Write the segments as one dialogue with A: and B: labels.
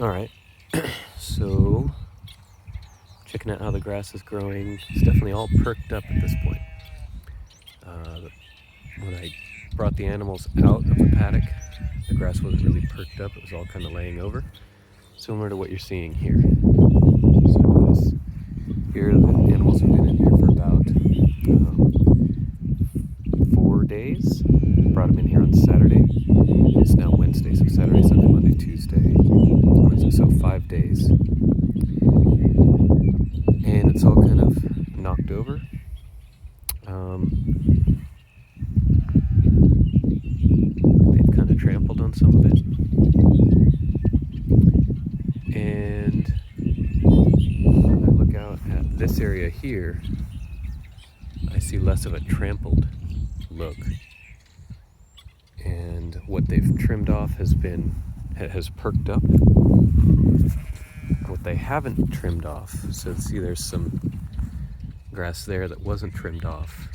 A: All right, so checking out how the grass is growing. It's definitely all perked up at this point. When I brought the animals out of the paddock, the grass wasn't really perked up. It was all kind of laying over, similar to what you're seeing here. So notice here the animals have been in here for about 4 days. Brought them in here on Saturday. It's now Wednesday, so Saturday, Sunday, Monday, Tuesday, Wednesday, so 5 days. And it's all kind of knocked over. They've kind of trampled on some of it. And when I look out at this area here, I see less of a trampled look. And what they've trimmed off has perked up. What they haven't trimmed off, so see there's some grass there that wasn't trimmed off.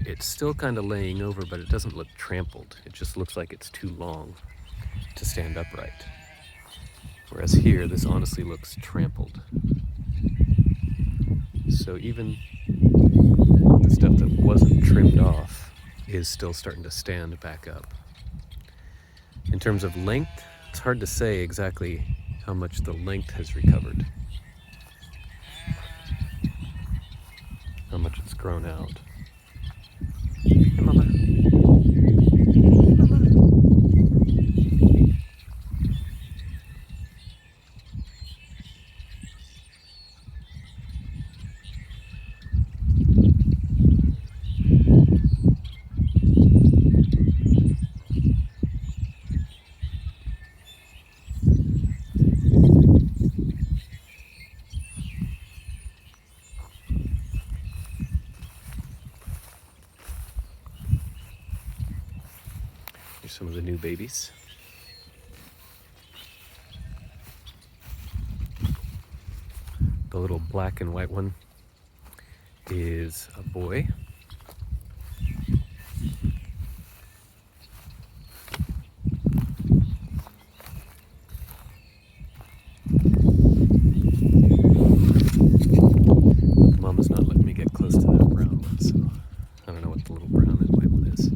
A: It's still kind of laying over, but it doesn't look trampled. It just looks like it's too long to stand upright. Whereas here, this honestly looks trampled. So even the stuff that wasn't trimmed off is still starting to stand back up. In terms of length, it's hard to say exactly how much the length has recovered, how much it's grown out. Hey, Mama. Hey, Mama. Here's some of the new babies. The little black and white one is a boy. Mama's not letting me get close to that brown one, so I don't know what the little brown and white one is.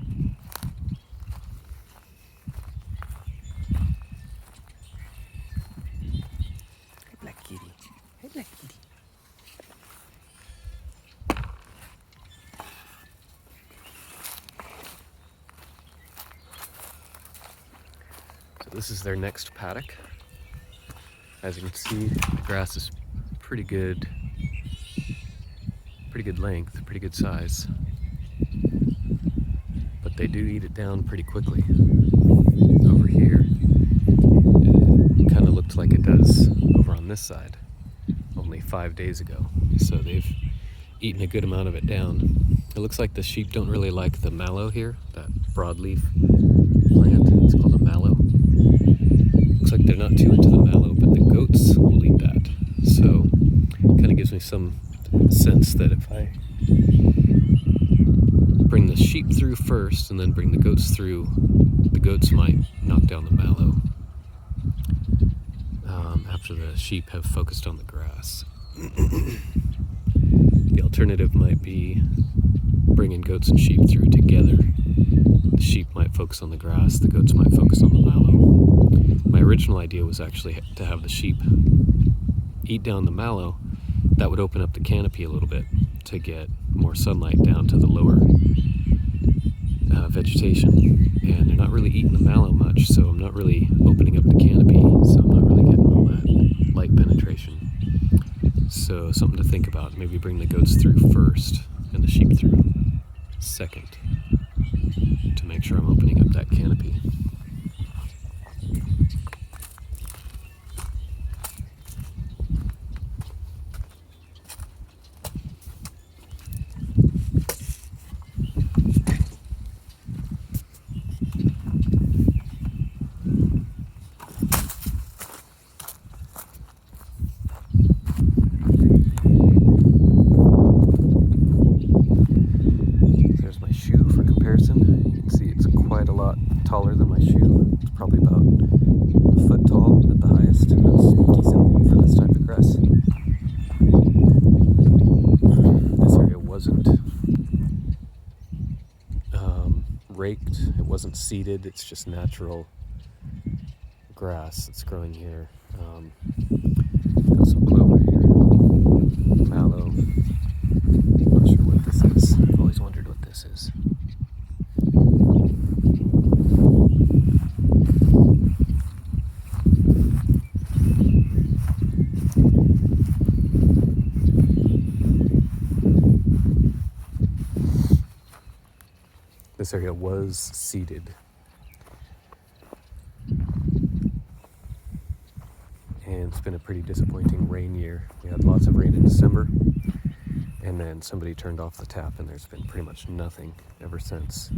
A: Hey, black kitty. Hey, black kitty. So this is their next paddock. As you can see, the grass is pretty good length, pretty good size. But they do eat it down pretty quickly. Over here, it kind of looked like it does over on this side only 5 days ago. So they've eaten a good amount of it down. It looks like the sheep don't really like the mallow here, that broadleaf plant. It's called a mallow. Looks like they're not too into the mallow, but the goats will eat that. So it kind of gives me some sense that if I bring the sheep through first and then bring the goats through, the goats might knock down the mallow after the sheep have focused on the grass. The alternative might be bringing goats and sheep through together. The sheep might focus on the grass, the goats might focus on the mallow. My original idea was actually to have the sheep eat down the mallow. That would open up the canopy a little bit to get more sunlight down to the lower vegetation. And they're not really eating the mallow much, so I'm not really opening up the canopy, so I'm not really getting all that light penetration. So something to think about. Maybe bring the goats through first and the sheep through second to make sure I'm opening up that canopy. taller than my shoe. It's probably about a foot tall at the highest. fast. That's decent for this type of grass. This area wasn't raked, it wasn't seeded, it's just natural grass that's growing here. Got some clover here, mallow. Not sure what this is. I've always wondered what this is. This area was seeded. And it's been a pretty disappointing rain year. We had lots of rain in December, and then somebody turned off the tap, and there's been pretty much nothing ever since.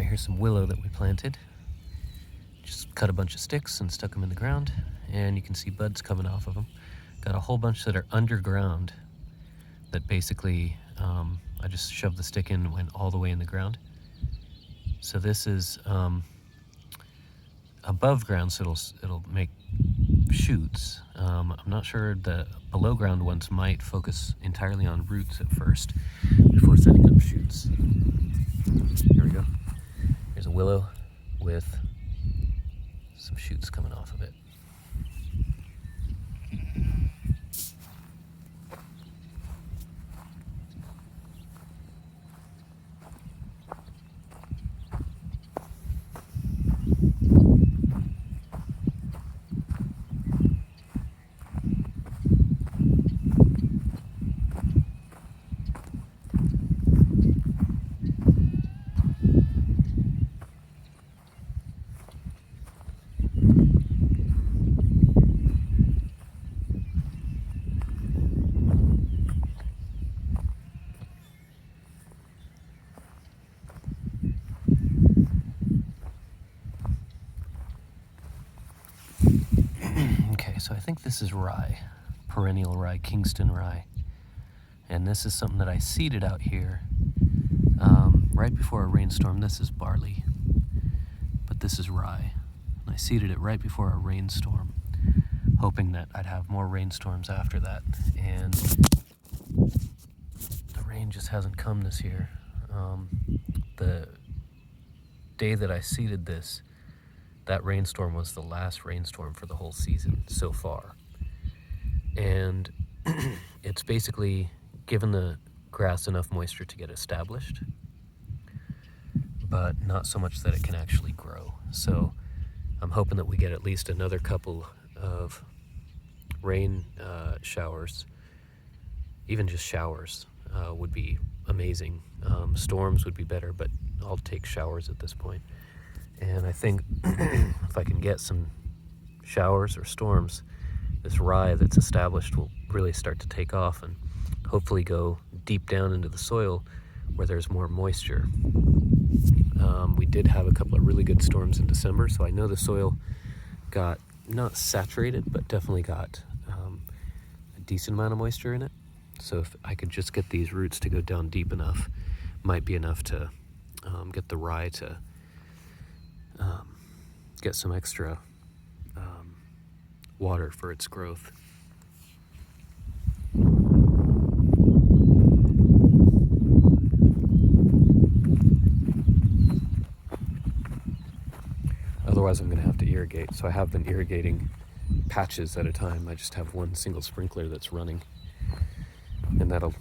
A: Here's some willow that we planted. Just cut a bunch of sticks and stuck them in the ground, and you can see buds coming off of them. Got a whole bunch that are underground that basically I just shoved the stick in and went all the way in the ground. So this is above ground, so it'll make shoots. I'm not sure the below ground ones might focus entirely on roots at first before setting up shoots. Here we go. Here's a willow with some shoots coming off of it. Okay, so I think this is rye, perennial rye, Kingston rye. And this is something that I seeded out here right before a rainstorm. This is barley, but this is rye. And I seeded it right before a rainstorm, hoping that I'd have more rainstorms after that. And the rain just hasn't come this year. The day that I seeded this, that rainstorm was the last rainstorm for the whole season so far. And it's basically given the grass enough moisture to get established, but not so much that it can actually grow. So I'm hoping that we get at least another couple of rain showers. Even just showers would be amazing. Storms would be better, but I'll take showers at this point. And I think if I can get some showers or storms, this rye that's established will really start to take off and hopefully go deep down into the soil where there's more moisture. We did have a couple of really good storms in December, so I know the soil got not saturated, but definitely got a decent amount of moisture in it. So if I could just get these roots to go down deep enough, might be enough to get the rye to get some extra water for its growth. Otherwise I'm going to have to irrigate. So I have been irrigating patches at a time. I just have one single sprinkler that's running, and that'll,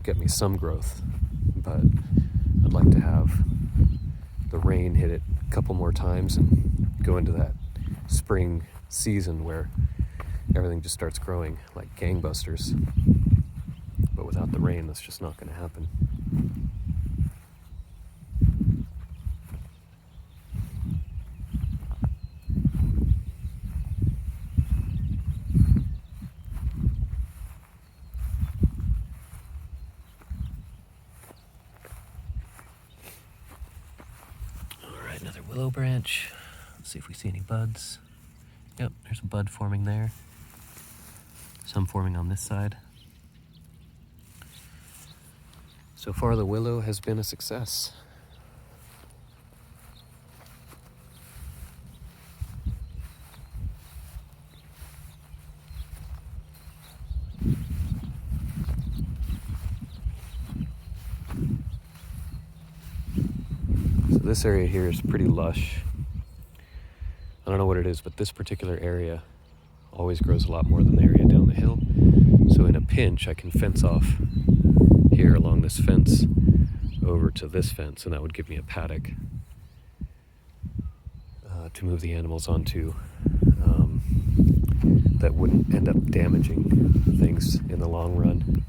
A: get me some growth. But I'd like to have the rain hit it a couple more times and go into that spring season where everything just starts growing like gangbusters. But without the rain, that's just not going to happen. Another willow branch. Let's see if we see any buds. Yep, there's a bud forming there. Some forming on this side. So far the willow has been a success. This area here is pretty lush. I don't know what it is, but this particular area always grows a lot more than the area down the hill. So in a pinch, I can fence off here along this fence over to this fence, and that would give me a paddock to move the animals onto that wouldn't end up damaging things in the long run.